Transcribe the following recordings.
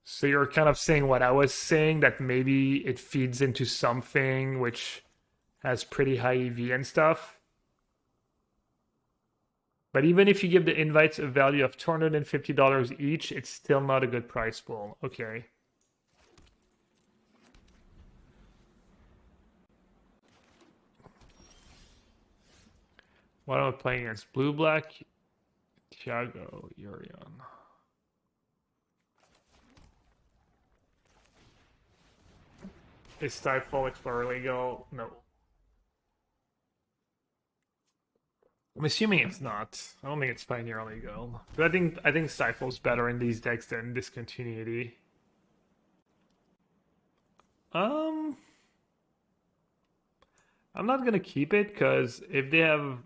So you're kind of saying what I was saying, that maybe it feeds into something which has pretty high EV and stuff. But even if you give the invites a value of $250 each, it's still not a good price pool. Okay. What am I playing against? Blue, black, Thiago, Urion. Is Skyfall Explorer legal? No. I'm assuming it's not. I don't think it's Pioneer legal. But I think Stifle's better in these decks than Discontinuity. Um, I'm not gonna keep it because if they have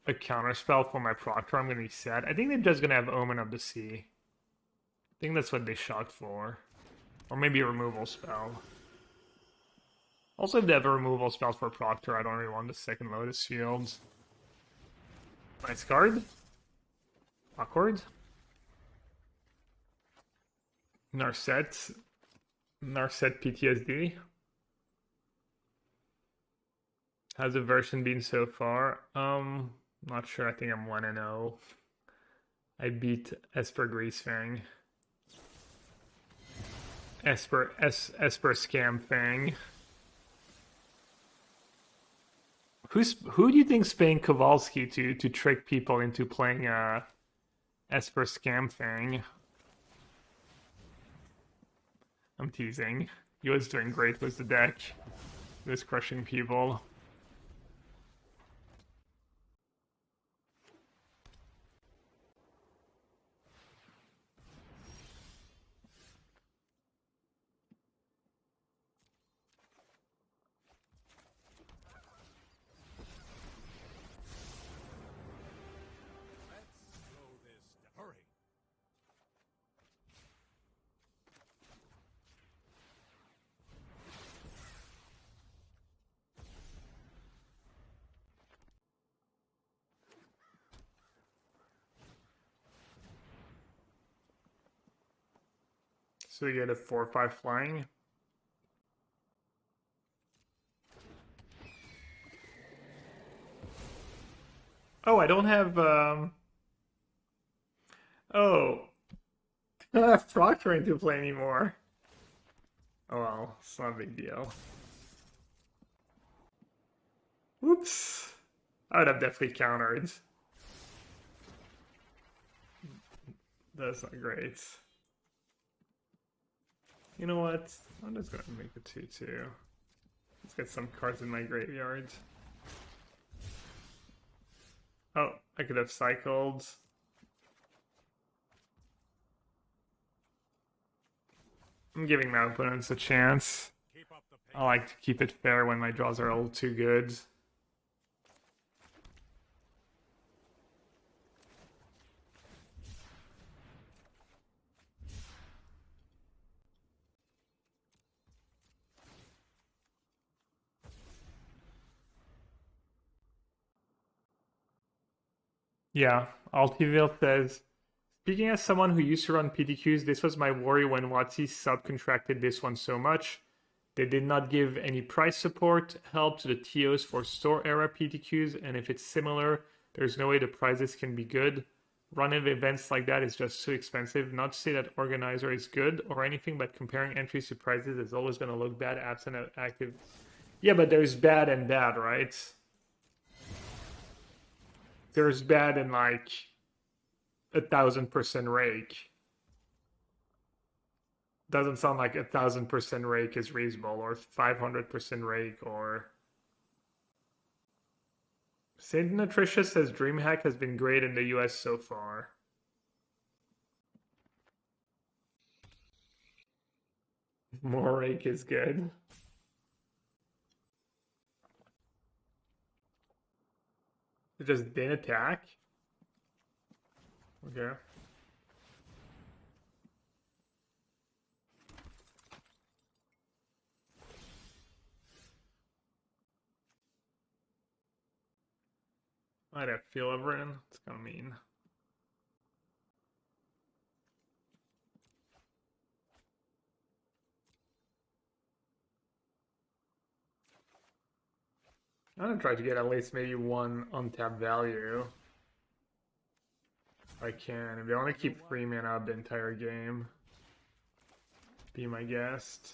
a counterspell for my Proctor, I'm gonna be sad. I think they're just gonna have Omen of the Sea. I think that's what they shot for. Or maybe a removal spell. Also, if they have a removal spell for Proctor, I don't really want the second Lotus Field. Nice card. Awkward. Narset. Narset PTSD. How's the version been so far? Not sure. I think I'm 1-0. I beat Esper Greasefang. Esper Scam Fang. Who do you think's paying Kowalski to trick people into playing Esper Scam Fang? I'm teasing. He was doing great with the deck. He was crushing people. So we get a 4/5 flying. Oh, I don't have oh, I don't have Proctoring to play anymore. Oh well, it's not a big deal. Whoops. I would have definitely countered. That's not great. You know what? I'm just gonna make a 2/2. Let's get some cards in my graveyard. Oh, I could have cycled. I'm giving my opponents a chance. I like to keep it fair when my draws are a little too good. Yeah, Altiville says, speaking as someone who used to run PTQs, this was my worry when WotC subcontracted this one so much. They did not give any price support help to the TOs for store era PTQs, and if it's similar, there's no way the prices can be good. Running events like that is just too expensive. Not to say that organizer is good or anything, but comparing entries to prices is always going to look bad absent of active. Yeah, but there's bad and bad, right? There's bad and like 1,000% rake. Doesn't sound like 1,000% rake is reasonable, or 500% rake, or Saint Nutritia says DreamHack has been great in the US so far. More rake is good. It just didn't attack. Okay. I'd have feel over in. It's kind of mean. I'm gonna try to get at least maybe one untapped value. If I can. If they only keep 3 mana up the entire game, be my guest.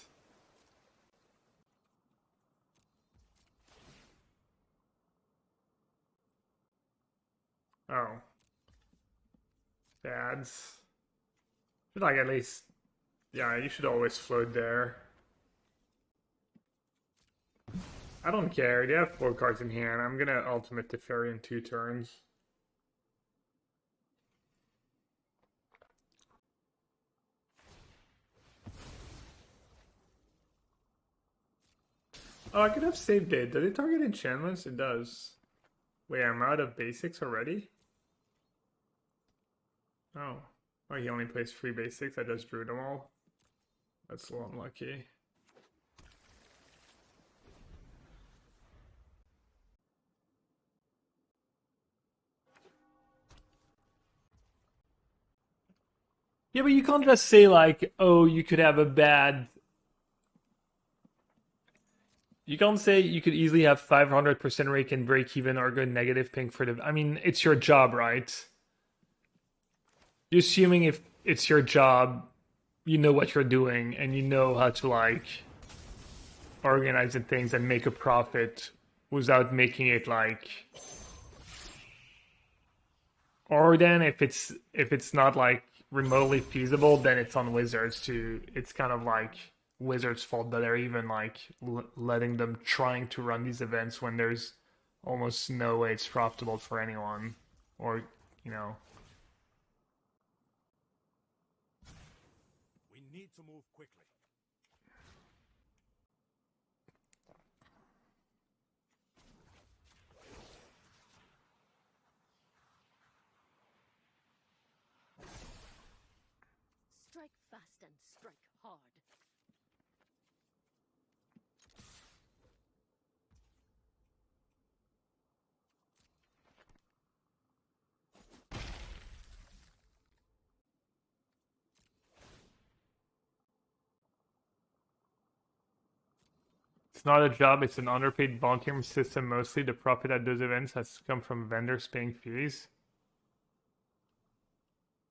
Oh. Bads. Should like at least, yeah, you should always float there. I don't care. They have 4 cards in hand. I'm gonna ultimate Teferi in 2 turns. Oh, I could have saved it. Does it target enchantments? It does. Wait, I'm out of basics already? Oh. Oh, he only plays 3 basics. I just drew them all. That's a little unlucky. Yeah, but you can't just say like, oh, you could have a bad. You can't say you could easily have 500% rake and break even or go negative ping for the. I mean, it's your job, right? You're assuming if it's your job, you know what you're doing and you know how to like organize the things and make a profit without making it like. Or then if it's not like remotely feasible, then it's on Wizards to. It's kind of like Wizards' fault that they're even like letting them trying to run these events when there's almost no way it's profitable for anyone, or you know. We need to move quickly. Strike fast and strike hard. It's not a job, it's an underpaid volunteer system. Mostly the profit at those events has come from vendors paying fees.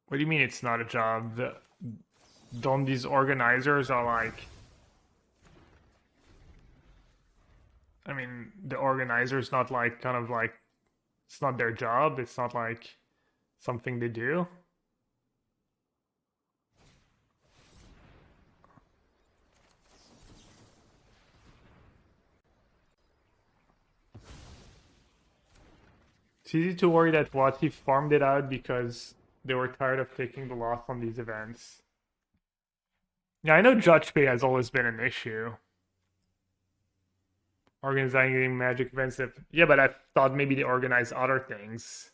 What do you mean it's not a job? Don't these organizers are like... I mean, the organizer's not like, kind of like, it's not their job, it's not like something they do. It's easy to worry that Wati farmed it out because they were tired of taking the loss on these events. Yeah, I know judge pay has always been an issue. Organizing magic events. Yeah, but I thought maybe they organize other things.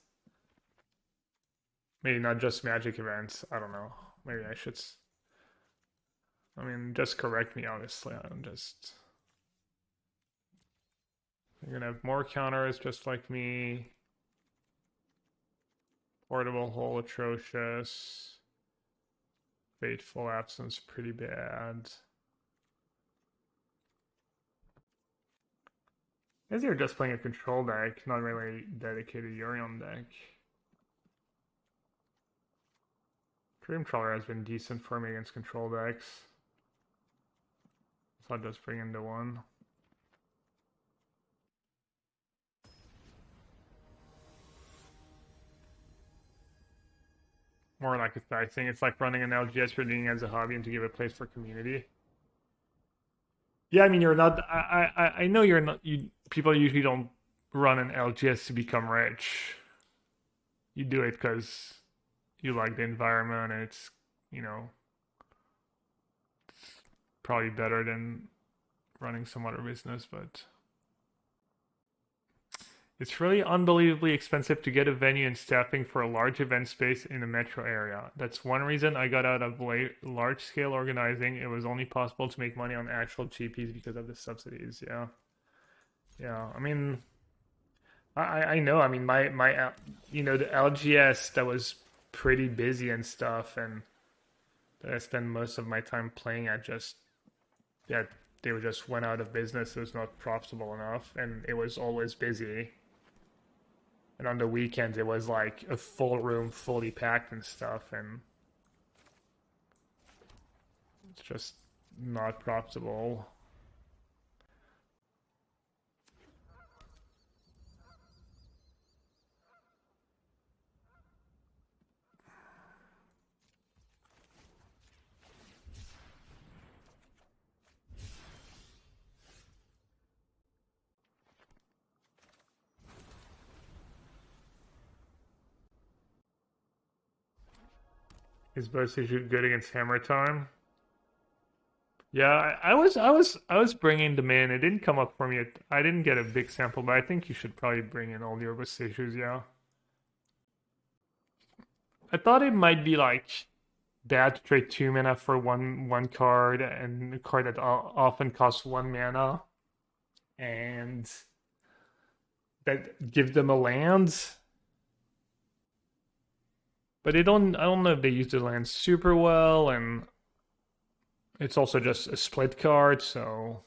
Maybe not just magic events. I don't know. Maybe I should. I mean, just correct me, honestly. I'm just. You're gonna have more counters just like me. Portable hole atrocious. Fateful absence pretty bad. I guess you're just playing a control deck, not really dedicated Yorion deck. Dream Trawler has been decent for me against control decks. So I'll just bring in the one. More like a I think it's like running an LGS for doing as a hobby and to give a place for community. Yeah, I mean you're not. I know you're not. You people usually don't run an LGS to become rich. You do it because you like the environment and it's probably better than running some other business, but. It's really unbelievably expensive to get a venue and staffing for a large event space in the metro area. That's one reason I got out of large-scale organizing. It was only possible to make money on actual GPs because of the subsidies. Yeah, yeah. I mean, I know. I mean, my the LGS that was pretty busy and stuff, and that I spend most of my time playing at just they just went out of business. It was not profitable enough, and it was always busy. And on the weekends, it was like a full room, fully packed and stuff, and it's just not profitable. Is both issue good against Hammer Time? Yeah, I was bringing them in. It didn't come up for me. I didn't get a big sample, but I think you should probably bring in all your best issues. Yeah, I thought it might be like bad to trade 2 mana for one card, and a card that often costs 1 mana, and that give them a land. But they don't. I don't know if they use the land super well, and it's also just a split card, so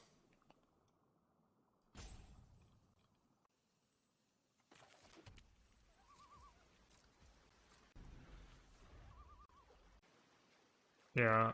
yeah.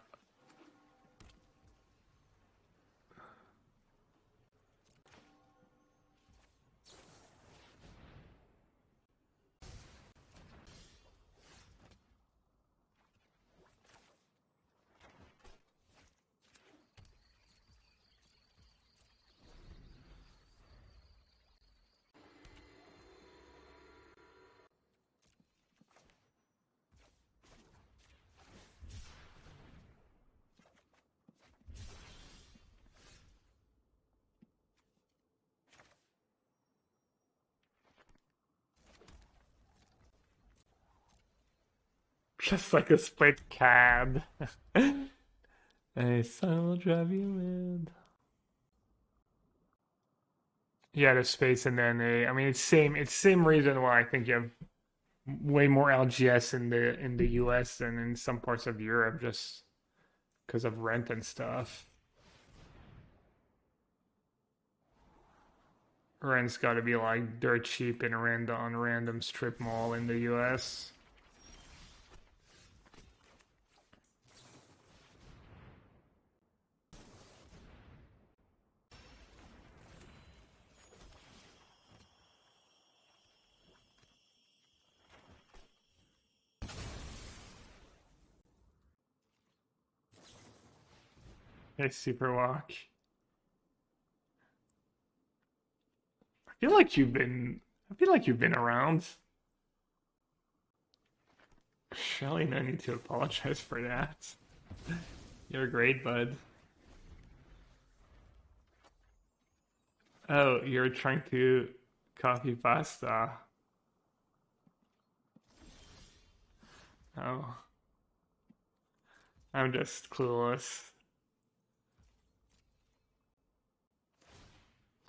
Just like a split cab. A sun will drive you mad. Yeah, the space and then a. I mean, it's same reason why I think you have way more LGS in the US than in some parts of Europe, just because of rent and stuff. Rent's got to be like dirt cheap in a random strip mall in the US. Hey, Super Walk. I feel like you've been. I feel like you've been around. Shelly, no need to apologize for that. You're great, bud. Oh, you're trying to copy pasta. Oh, I'm just clueless.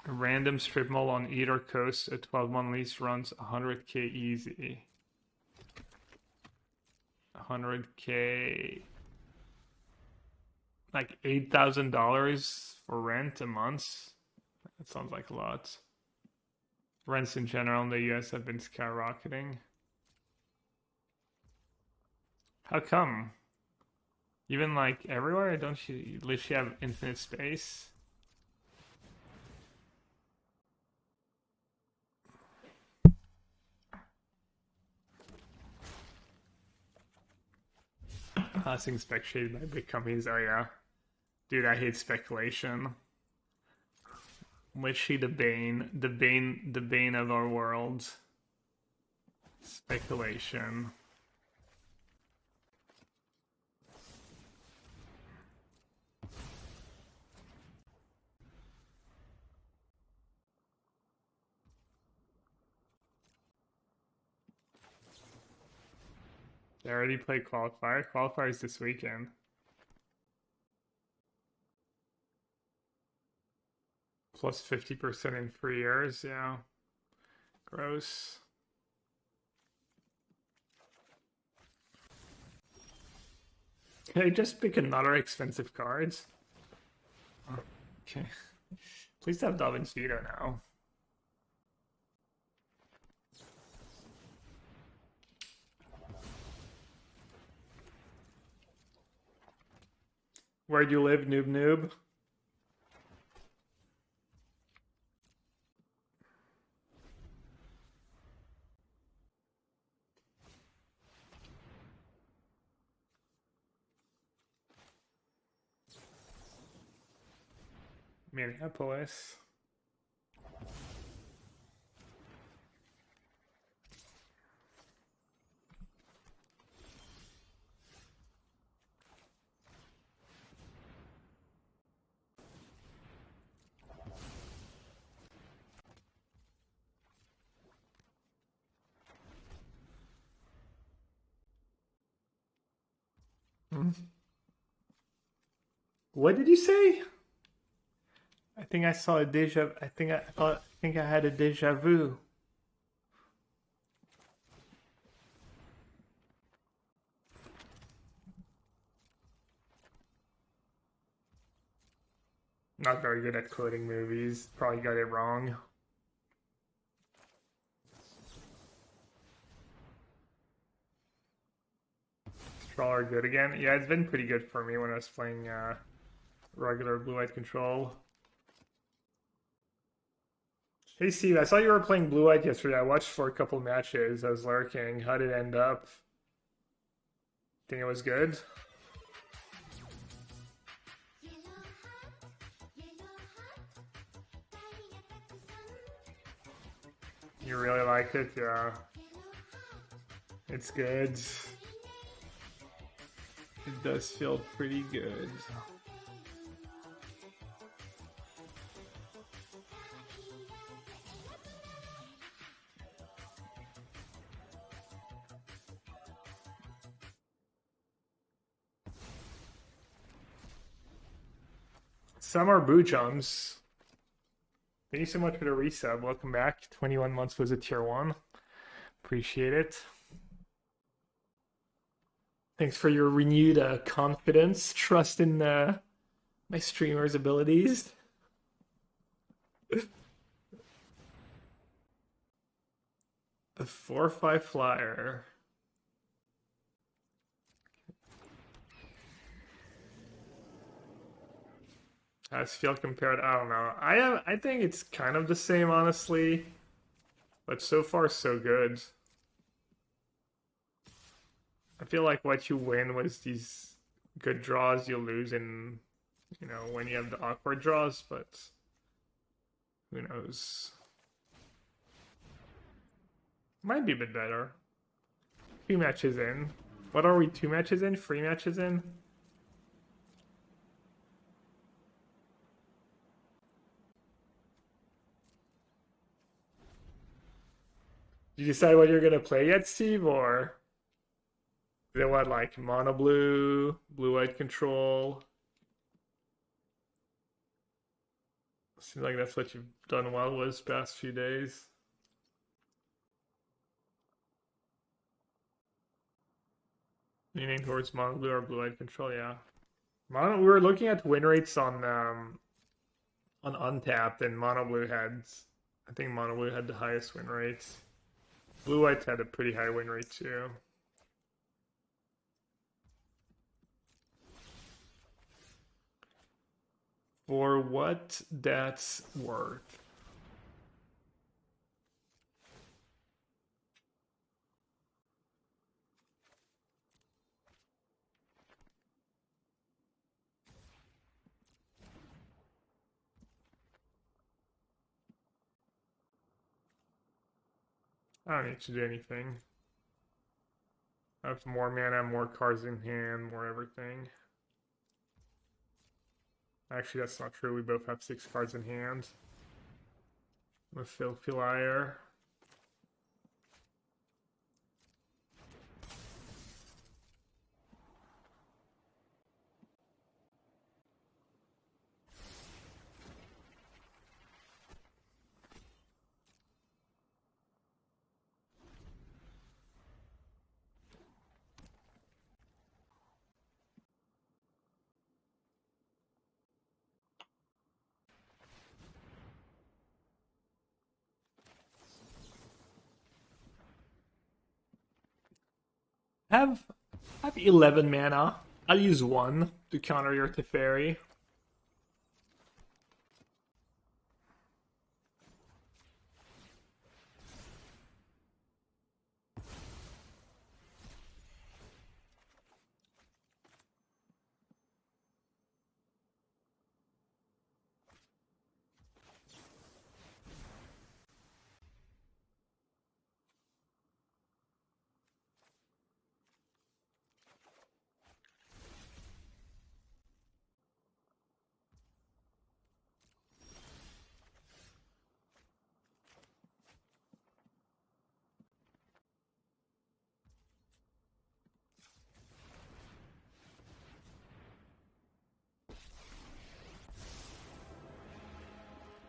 A random strip mall on either coast, a 12-month lease runs 100K easy. 100K, like $8,000 for rent a month. That sounds like a lot. Rents in general in the US have been skyrocketing. How come? Even like everywhere, don't you literally have infinite space? Passing spec shade by big companies. Oh yeah, dude, I hate speculation. Literally the bane of our world. Speculation. They already played qualifier. Qualifier is this weekend. Plus 50% in 3 years. Yeah. Gross. Can I just pick another expensive card? Okay. Please have Dovin's Veto now. Where do you live, noob noob? Minneapolis. What did you say? I think I saw a deja. I think I had a deja vu. Not very good at quoting movies. Probably got it wrong. Trawler good again. Yeah, it's been pretty good for me when I was playing regular blue-white control. Hey Steve, I saw you were playing blue-white yesterday. I watched for a couple matches. I was lurking. How did it end up? Think it was good? You really like it? Yeah. It's good. It does feel pretty good. Some are Brew jumps. Thank you so much for the resub. Welcome back. 21 months was a tier 1. Appreciate it. Thanks for your renewed confidence, trust in my streamer's abilities. A 4/5 flyer. How's feel compared? I don't know. I think it's kind of the same, honestly. But so far, so good. I feel like what you win was these good draws you lose in, when you have the awkward draws, but who knows? Might be a bit better. 2 matches in. What are we, 2 matches in? 3 matches in? Did you decide what you're gonna play yet, Steve, or is it what, like mono blue, blue-white control? Seems like that's what you've done well with past few days. Leaning towards mono blue or blue-white control, yeah. We were looking at win rates on Untapped, and mono blue had, I think mono blue had the highest win rates. Blue white had a pretty high win rate too. For what that's worth. I don't need to do anything. I have more mana, more cards in hand, more everything. Actually, that's not true. We both have 6 cards in hand. With Philphilier. Have 11 mana. I'll use one to counter your Teferi.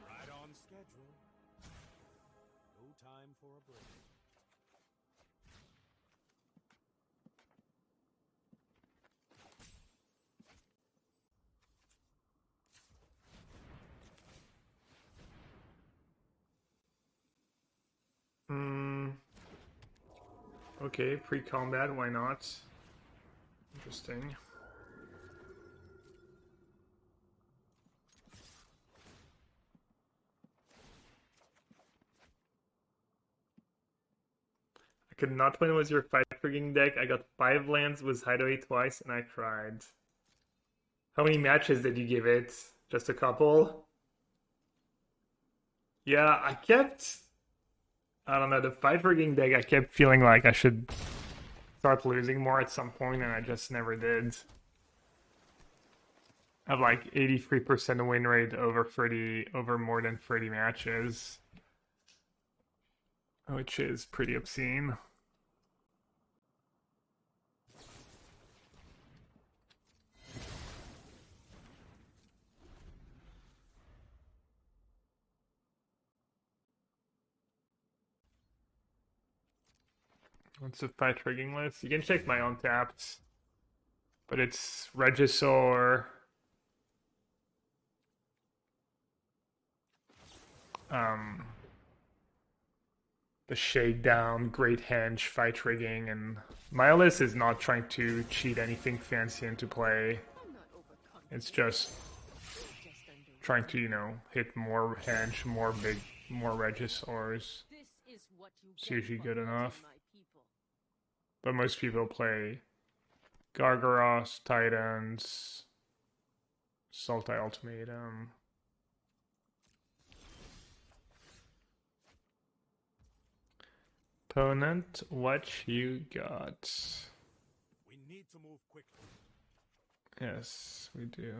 Right on schedule. No time for a break. Okay, pre-combat, why not? Interesting. I could not win with your fight frigging deck. I got 5 lands with Hideaway twice and I cried. How many matches did you give it? Just a couple? Yeah, I don't know, the fight frigging deck, I kept feeling like I should start losing more at some point and I just never did. I have like 83% win rate over more than 30 matches, which is pretty obscene. What's the fight triggering list? You can check my untapped, but it's Regisaur, um, the Shakedown, Great Henge, fight rigging, and my list is not trying to cheat anything fancy into play. I'm not overconfident. It's just Just under. trying to, hit more Henge, more Regisaurs. This is what you It's get usually for good hurting enough. my people. But most people play Gargaros, Titans, Sultai Ultimatum. Opponent, what you got? We need to move quickly. Yes, we do.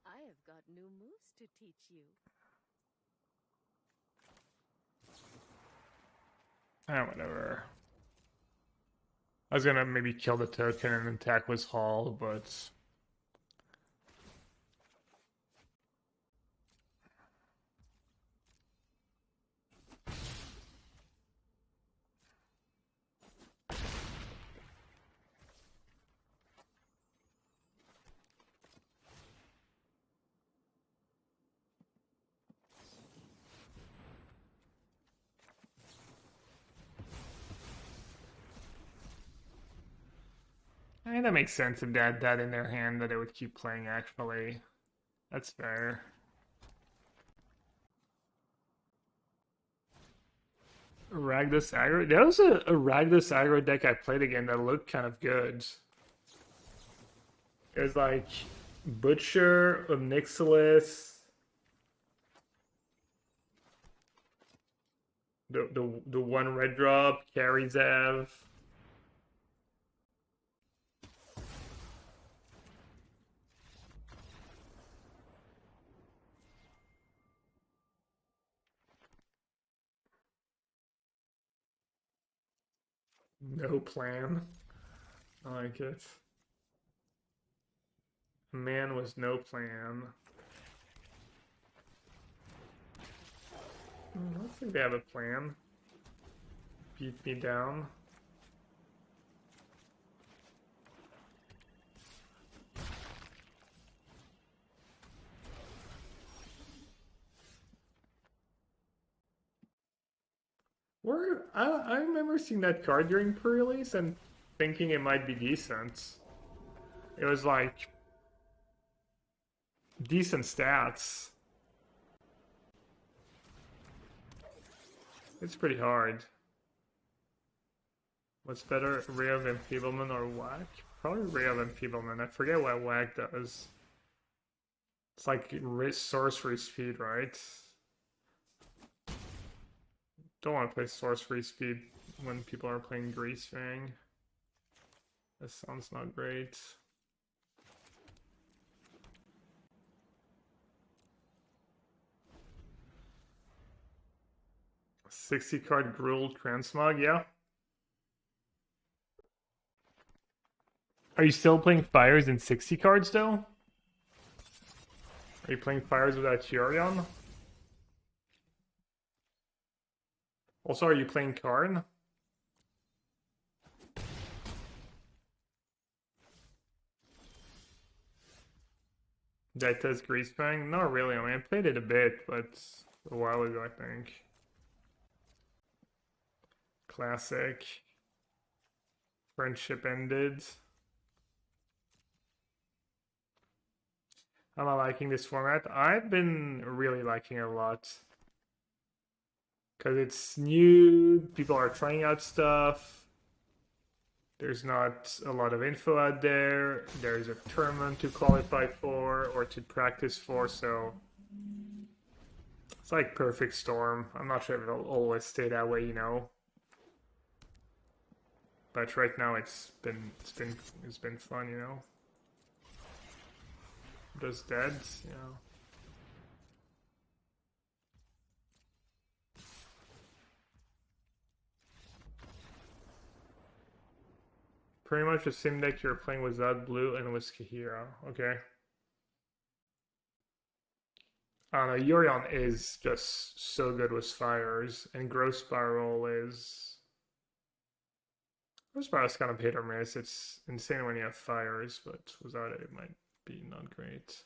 I have got new moves to teach you. Whatever. I was gonna maybe kill the token and attack with Hall, but I mean, that makes sense if they had that in their hand that it would keep playing actually. That's fair. Ragdos aggro. There was a Ragdos aggro deck I played again that looked kind of good. It was like Butcher, Omnixilis, the one red drop, Karizev. No plan. I like it. A man with no plan. I don't think they have a plan. Beat me down. I remember seeing that card during pre-release and thinking it might be decent. It was like decent stats. It's pretty hard. What's better, Ray of Enfeeblement or Whack? Probably Ray of Enfeeblement. I forget what Whack does. It's like sorcery speed, right? Don't want to play sorcery speed when people are playing Grease Fang. This sounds not great. $60 card Gruel Transmog, yeah. Are you still playing Fires in 60 cards though? Are you playing Fires without Yorion? Also, are you playing Karn? Data's Greasefang? Not really. I mean, I played it a bit, but a while ago, I think. Classic. Friendship ended. I'm not liking this format. I've been really liking it a lot. Because it's new, people are trying out stuff. There's not a lot of info out there. There's a tournament to qualify for or to practice for, so it's like perfect storm. I'm not sure if it'll always stay that way, you know. But right now it's been fun, you know. Just dead, yeah. Pretty much the same deck you're playing with that blue and with Kahira. Okay. I don't know, Yorion is just so good with fires, and Growth Spiral is... Growth Spiral is kind of hit or miss. It's insane when you have fires, but without it, it might be not great.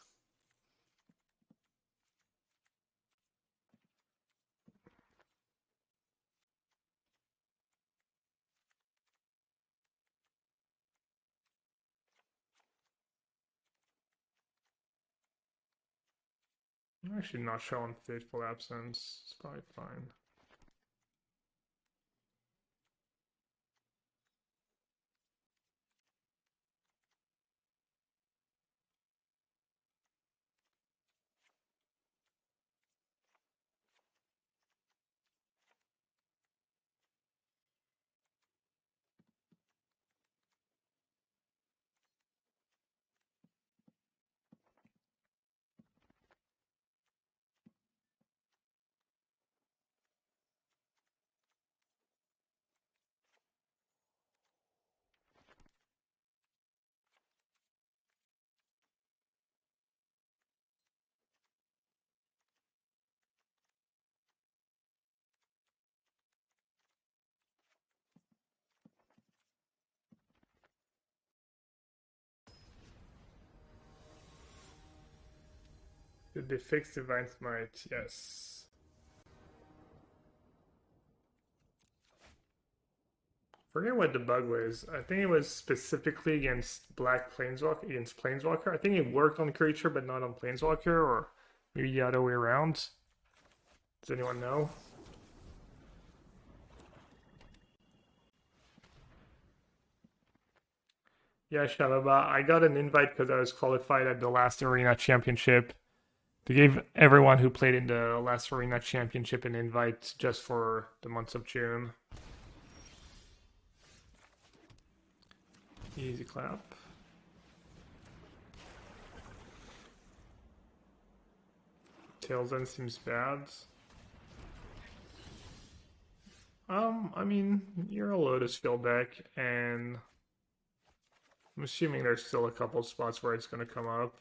I'm actually not showing Fateful Absence. It's probably fine. Did they fix Divine Smite? Yes. Forget what the bug was. I think it was specifically against Black Planeswalker, against Planeswalker. I think it worked on Creature, but not on Planeswalker, or maybe the other way around. Does anyone know? Yeah, Shalaba, I got an invite because I was qualified at the last Arena Championship. They gave everyone who played in the last Arena Championship an invite just for the months of June. Easy clap. Tails End seems bad. I mean, you're a Lotus field deck, and I'm assuming there's still a couple spots where it's going to come up.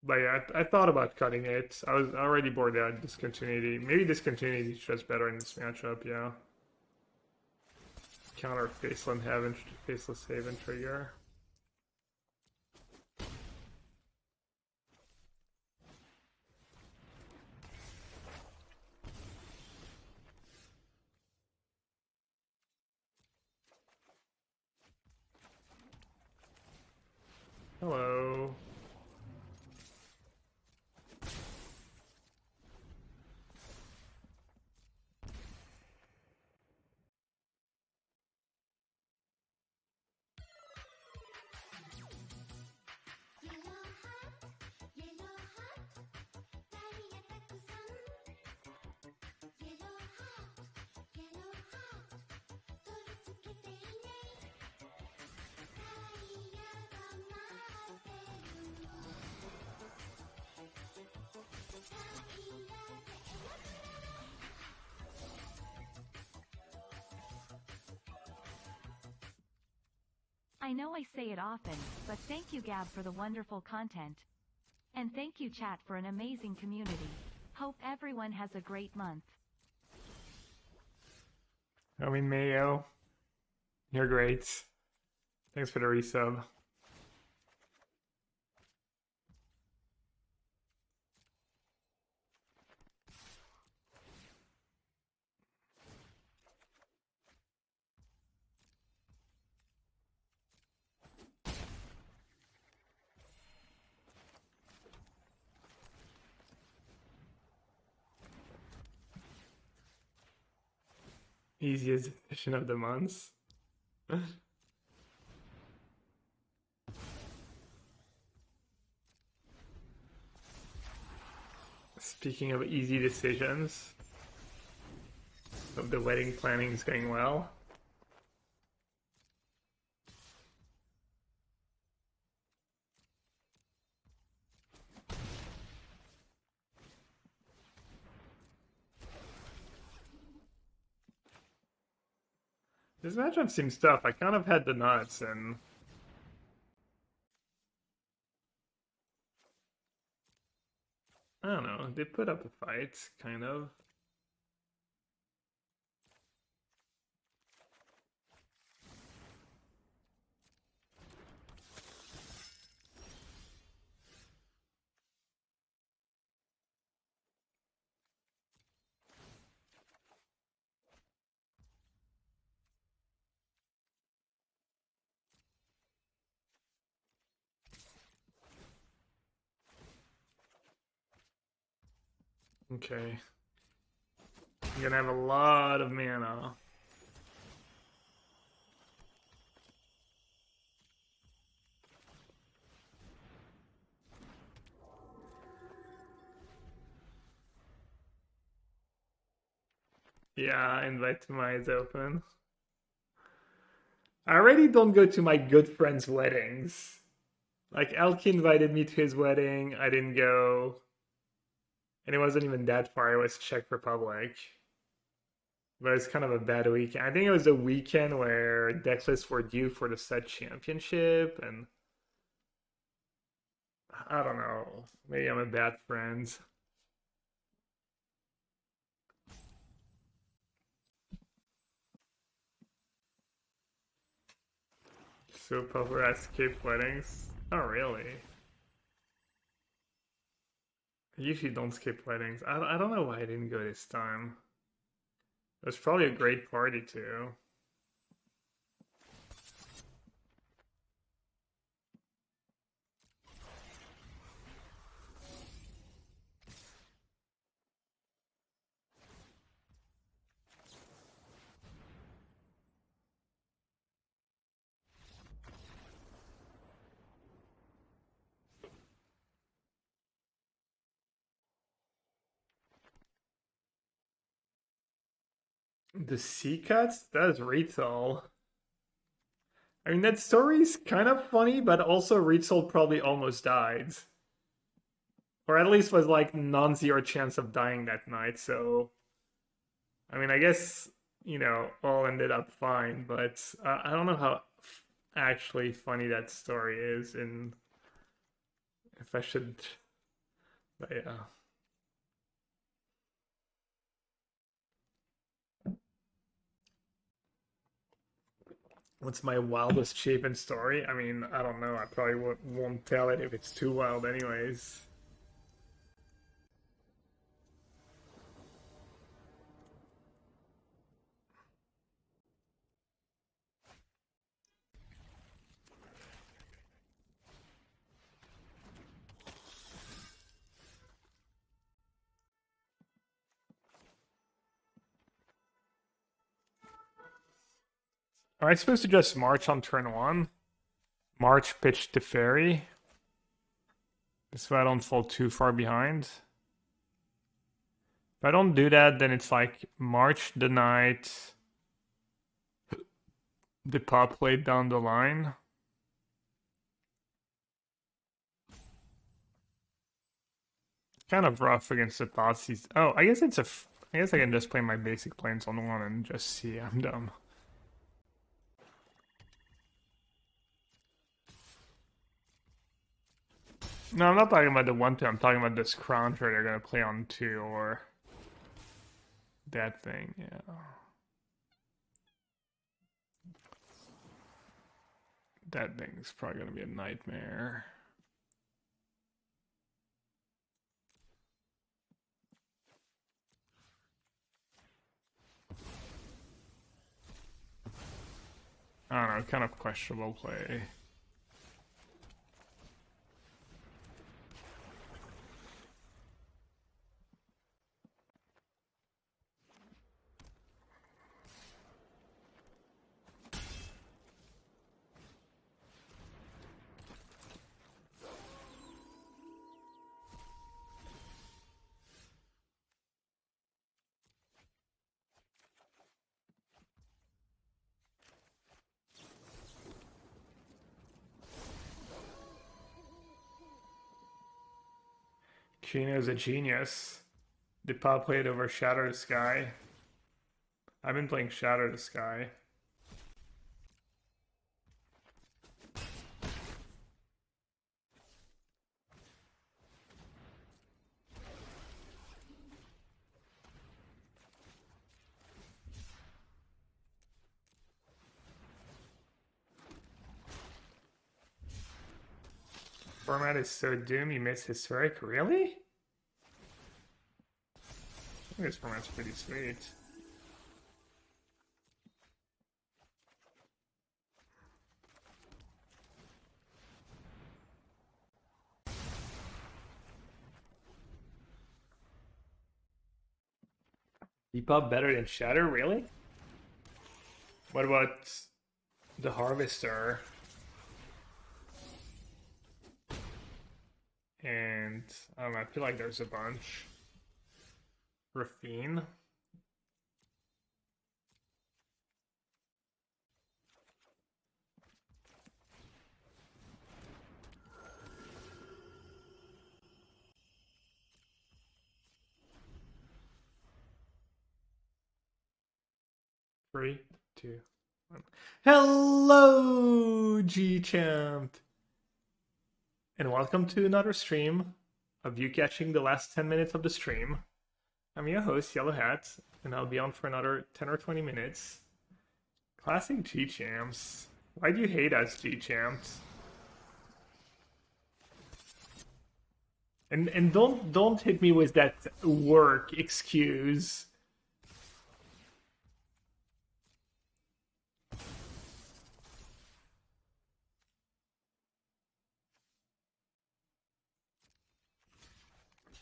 But yeah, I thought about cutting it. I was already bored out discontinuity. Maybe discontinuity is just better in this matchup, yeah. Counter Faceless Haven trigger. Hello. I know I say it often, but thank you Gab for the wonderful content. And thank you chat for an amazing community. Hope everyone has a great month. I mean, Mayo, you're great. Thanks for the resub. Easiest decision of the month. Speaking of easy decisions, hope the wedding planning is going well. This matchup seems tough. I kind of had the nuts, and I don't know. They put up a fight, kind of. Okay. You're gonna have a lot of mana. Yeah, invite to my eyes open. I already don't go to my good friends' weddings. Like, Elke invited me to his wedding, I didn't go. And it wasn't even that far, it was Czech Republic. But it's kind of a bad weekend. I think it was a weekend where deck lists were due for the set championship, and I don't know. Maybe I'm a bad friend. So popular at escape weddings. Oh, really? I usually don't skip weddings. I don't know why I didn't go this time. It was probably a great party, too. The sea cuts? That is Retail. I mean, that story's kind of funny, but also Retail probably almost died. Or at least was like non-zero chance of dying that night, so... I mean, I guess, all ended up fine, but I don't know how actually funny that story is, and if I should... But yeah. What's my wildest Chapin story? I mean, I don't know. I probably won't tell it if it's too wild, anyways. Am I supposed to just march on turn 1? March, pitch to fairy? So I don't fall too far behind. If I don't do that, then it's like march the knight, the pop plate down the line. Kind of rough against the Thoughtseize. Oh, I guess I guess I can just play my basic planes on 1 and just see. I'm dumb. No, I'm not talking about the 1-2. I'm talking about this crown trade they're gonna play on 2 or that thing. Yeah. That thing's probably gonna be a nightmare. I don't know, kind of questionable play. Chino's a genius. The pop played over Shatter the Sky. I've been playing Shatter the Sky. Format is so doomed, you miss Historic? Really? I think this format's pretty sweet. Depop better than Shatter? Really? What about the Harvester? And I don't know, I feel like there's a bunch. Rafine. Three, two, one. Hello, G-Champ! And welcome to another stream of you catching the last 10 minutes of the stream. I'm your host, yellowhat, and I'll be on for another 10 or 20 minutes. Classic G-Champs. Why do you hate us, G-Champs? And don't hit me with that work excuse.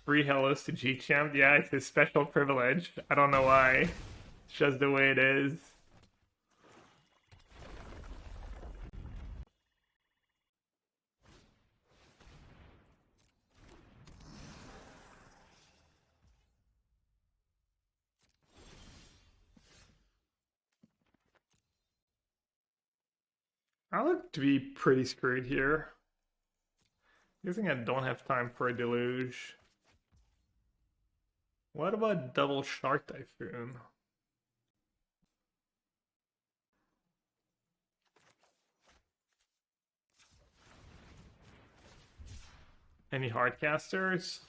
Free hellos to G-Champ? Yeah, it's his special privilege. I don't know why. It's just the way it is. I look to be pretty screwed here. Guessing I don't have time for a deluge. What about double shark typhoon? Any hardcasters?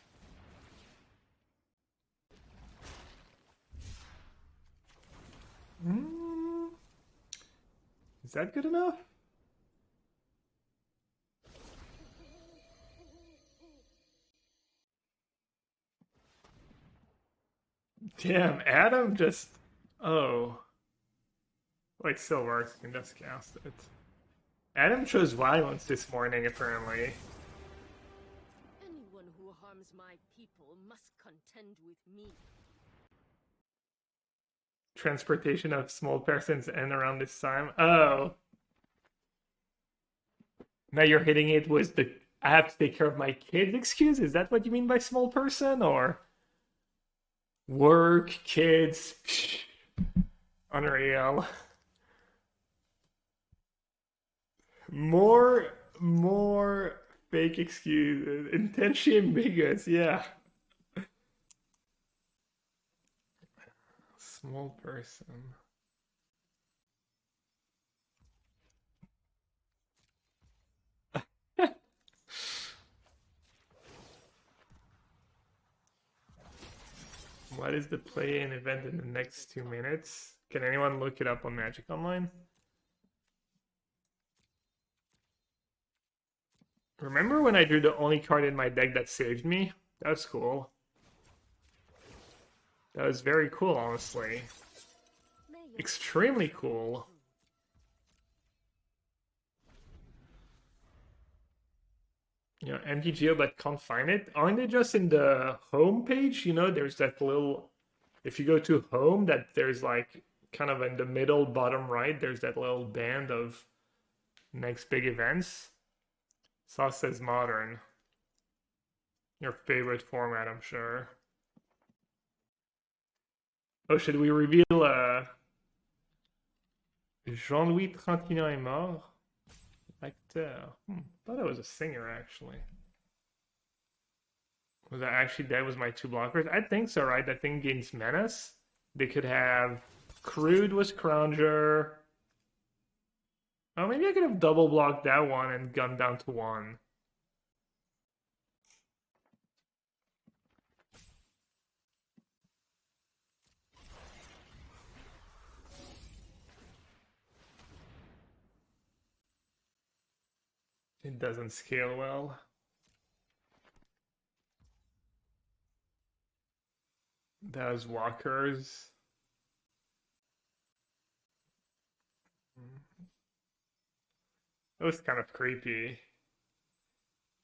Is that good enough? Damn, Adam just... Oh. Like, still works, you can just cast it. Adam chose violence this morning, apparently. Anyone who harms my people must contend with me. transportation of small persons and around this time. Oh, now you're hitting it with the I have to take care of my kids excuse? Is that what you mean by small person or work, kids? Psh, unreal. More fake excuses. Intention ambiguous, yeah. Small person. What is the play-in event in the next 2 minutes? Can anyone look it up on Magic Online? Remember when I drew the only card in my deck that saved me? That was cool. That was very cool, honestly. Extremely cool. Yeah, MTG, but can't find it. Aren't they just in the home page? You know, there's that little. If you go to home, that there's like kind of in the middle bottom right, there's that little band of next big events. Sauce says modern. Your favorite format, I'm sure. Oh, should we reveal Jean-Louis Trintignant est mort? Acteur. Thought I was a singer, actually. Was I actually dead? Was my 2 blockers? I think so, right? That thing gains menace. They could have Crude was Crownger. Oh, maybe I could have double blocked that one and gone down to 1. It doesn't scale well. Those walkers. That was kind of creepy.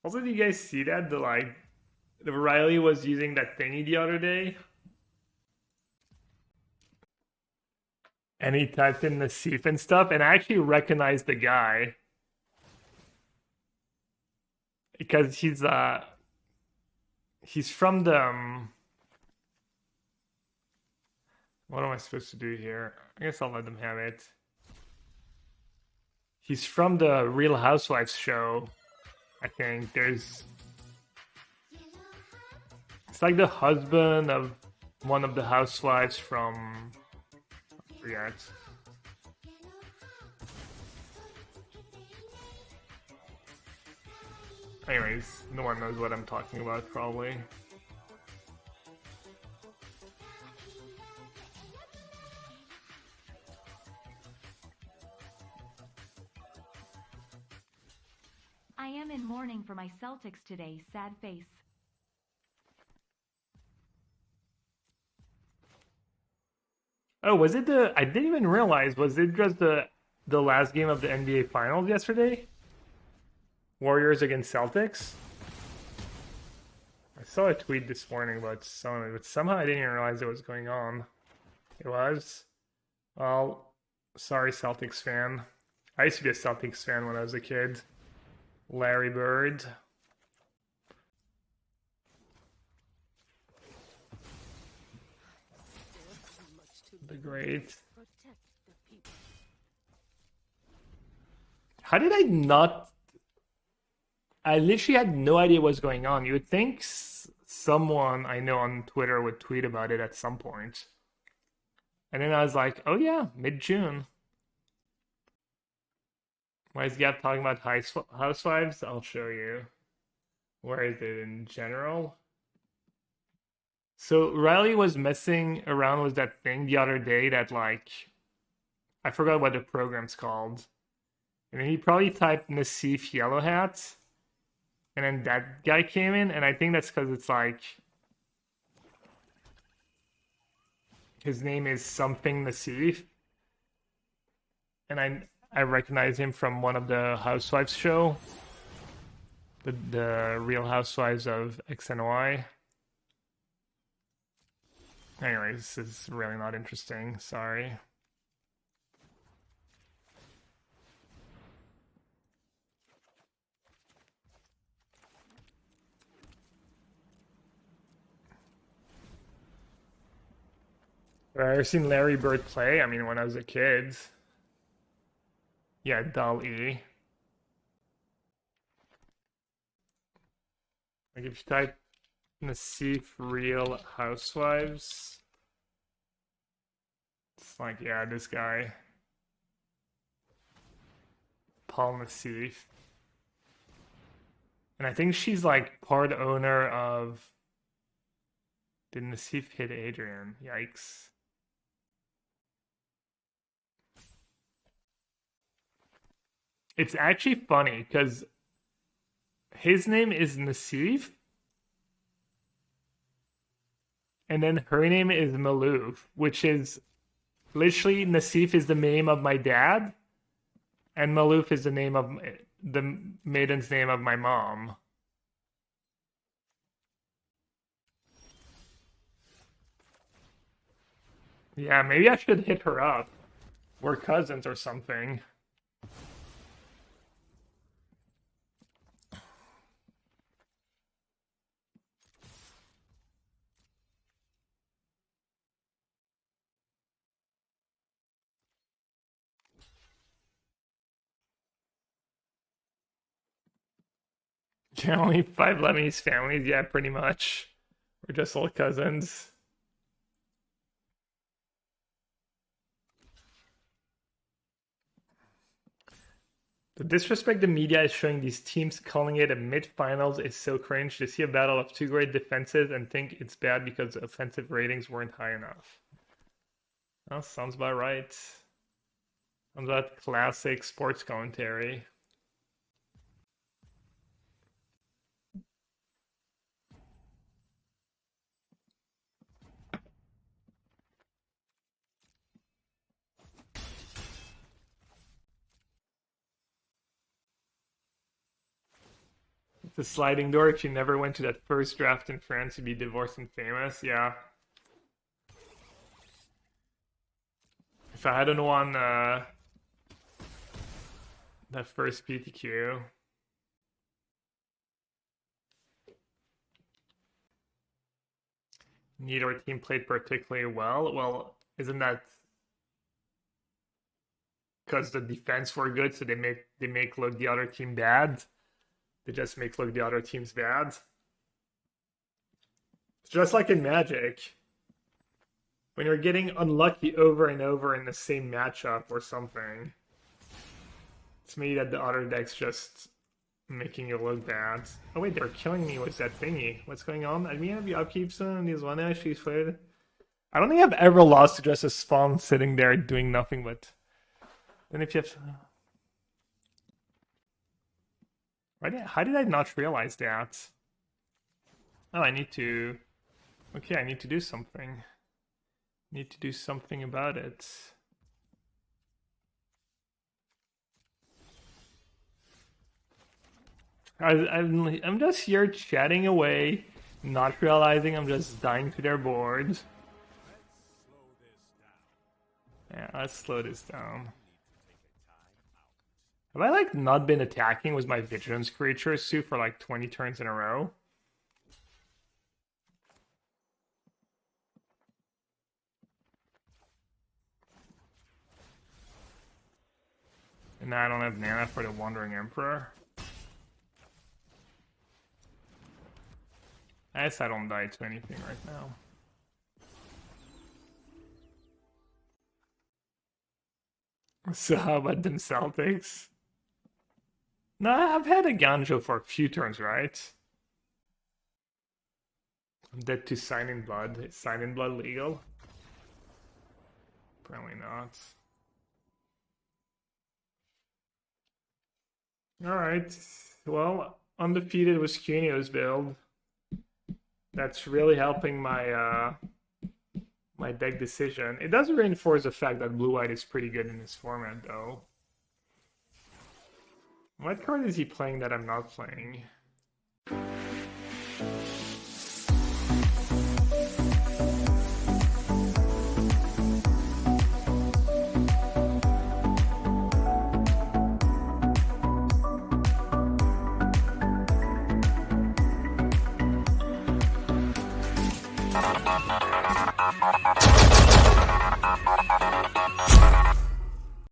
Also, do you guys see that? The Riley was using that thingy the other day. And he typed in Nassif and stuff, and I actually recognized the guy. Because he's from the what am I supposed to do here? I guess I'll let them have it. He's from the Real Housewives show. I think it's like the husband of one of the housewives from I forget. Anyways, no one knows what I'm talking about, probably. I am in mourning for my Celtics today, sad face. Oh, was it I didn't even realize, was it just the last game of the NBA Finals yesterday? Warriors against Celtics? I saw a tweet this morning about some, but somehow I didn't even realize it was going on. It was? Well, sorry, Celtics fan. I used to be a Celtics fan when I was a kid. Larry Bird. The great. How did I not... I literally had no idea what's going on. You would think someone I know on Twitter would tweet about it at some point. And then I was like, oh yeah, mid-June. Why is Gab talking about housewives? I'll show you. Where is it in general? So Riley was messing around with that thing the other day that like... I forgot what the program's called. And then he probably typed Nassif yellowhat. And then that guy came in, and I think that's because it's like... His name is something Nassif. And I recognize him from one of the Housewives show. The Real Housewives of X and Y. Anyway, this is really not interesting. Sorry. Have I ever seen Larry Bird play? I mean, when I was a kid. Yeah, Dal E. Like if you type Nassif Real Housewives, it's like, yeah, this guy. Paul Nassif. And I think she's like part owner of. Did Nassif hit Adrian? Yikes. It's actually funny because his name is Nassif, and then her name is Maloof, which is literally Nassif is the name of my dad, and Maloof is the name of the maiden's name of my mom. Yeah, maybe I should hit her up. We're cousins or something. Only 5 Lebanese families, yeah, pretty much. We're just all cousins. The disrespect the media is showing these teams calling it a mid-finals is so cringe. To see a battle of two great defenses and think it's bad because the offensive ratings weren't high enough. Well, sounds about right. Sounds about classic sports commentary. It's a sliding door. If you never went to that first draft in France, you'd be divorced and famous. Yeah. If I hadn't won that first PTQ. Neither team played particularly well. Well, isn't that because the defense were good, so they make look the other team bad? They just make look the other teams bad. It's just like in Magic. When you're getting unlucky over and over in the same matchup or something, it's maybe that the other deck's just making you look bad. Oh wait, they're killing me with that thingy. What's going on? I mean, have you upkeep soon? These one she's played. I don't think I've ever lost to just a spawn sitting there doing nothing but. Then if you have. How did I not realize that? Oh, I need to. Okay, I need to do something. Need to do something about it. I'm just here chatting away, not realizing I'm just dying to their boards. Yeah, let's slow this down. Have I like not been attacking with my vigilance creatures too for like 20 turns in a row? And now I don't have mana for the Wandering Emperor. I guess I don't die to anything right now. So how about them Celtics? No, I've had a Ganjo for a few turns, right? I'm dead to Sign in Blood. Is Sign in Blood legal? Probably not. Alright. Well, undefeated with Cunio's build. That's really helping my my deck decision. It does reinforce the fact that blue-white is pretty good in this format, though. What card is he playing that I'm not playing?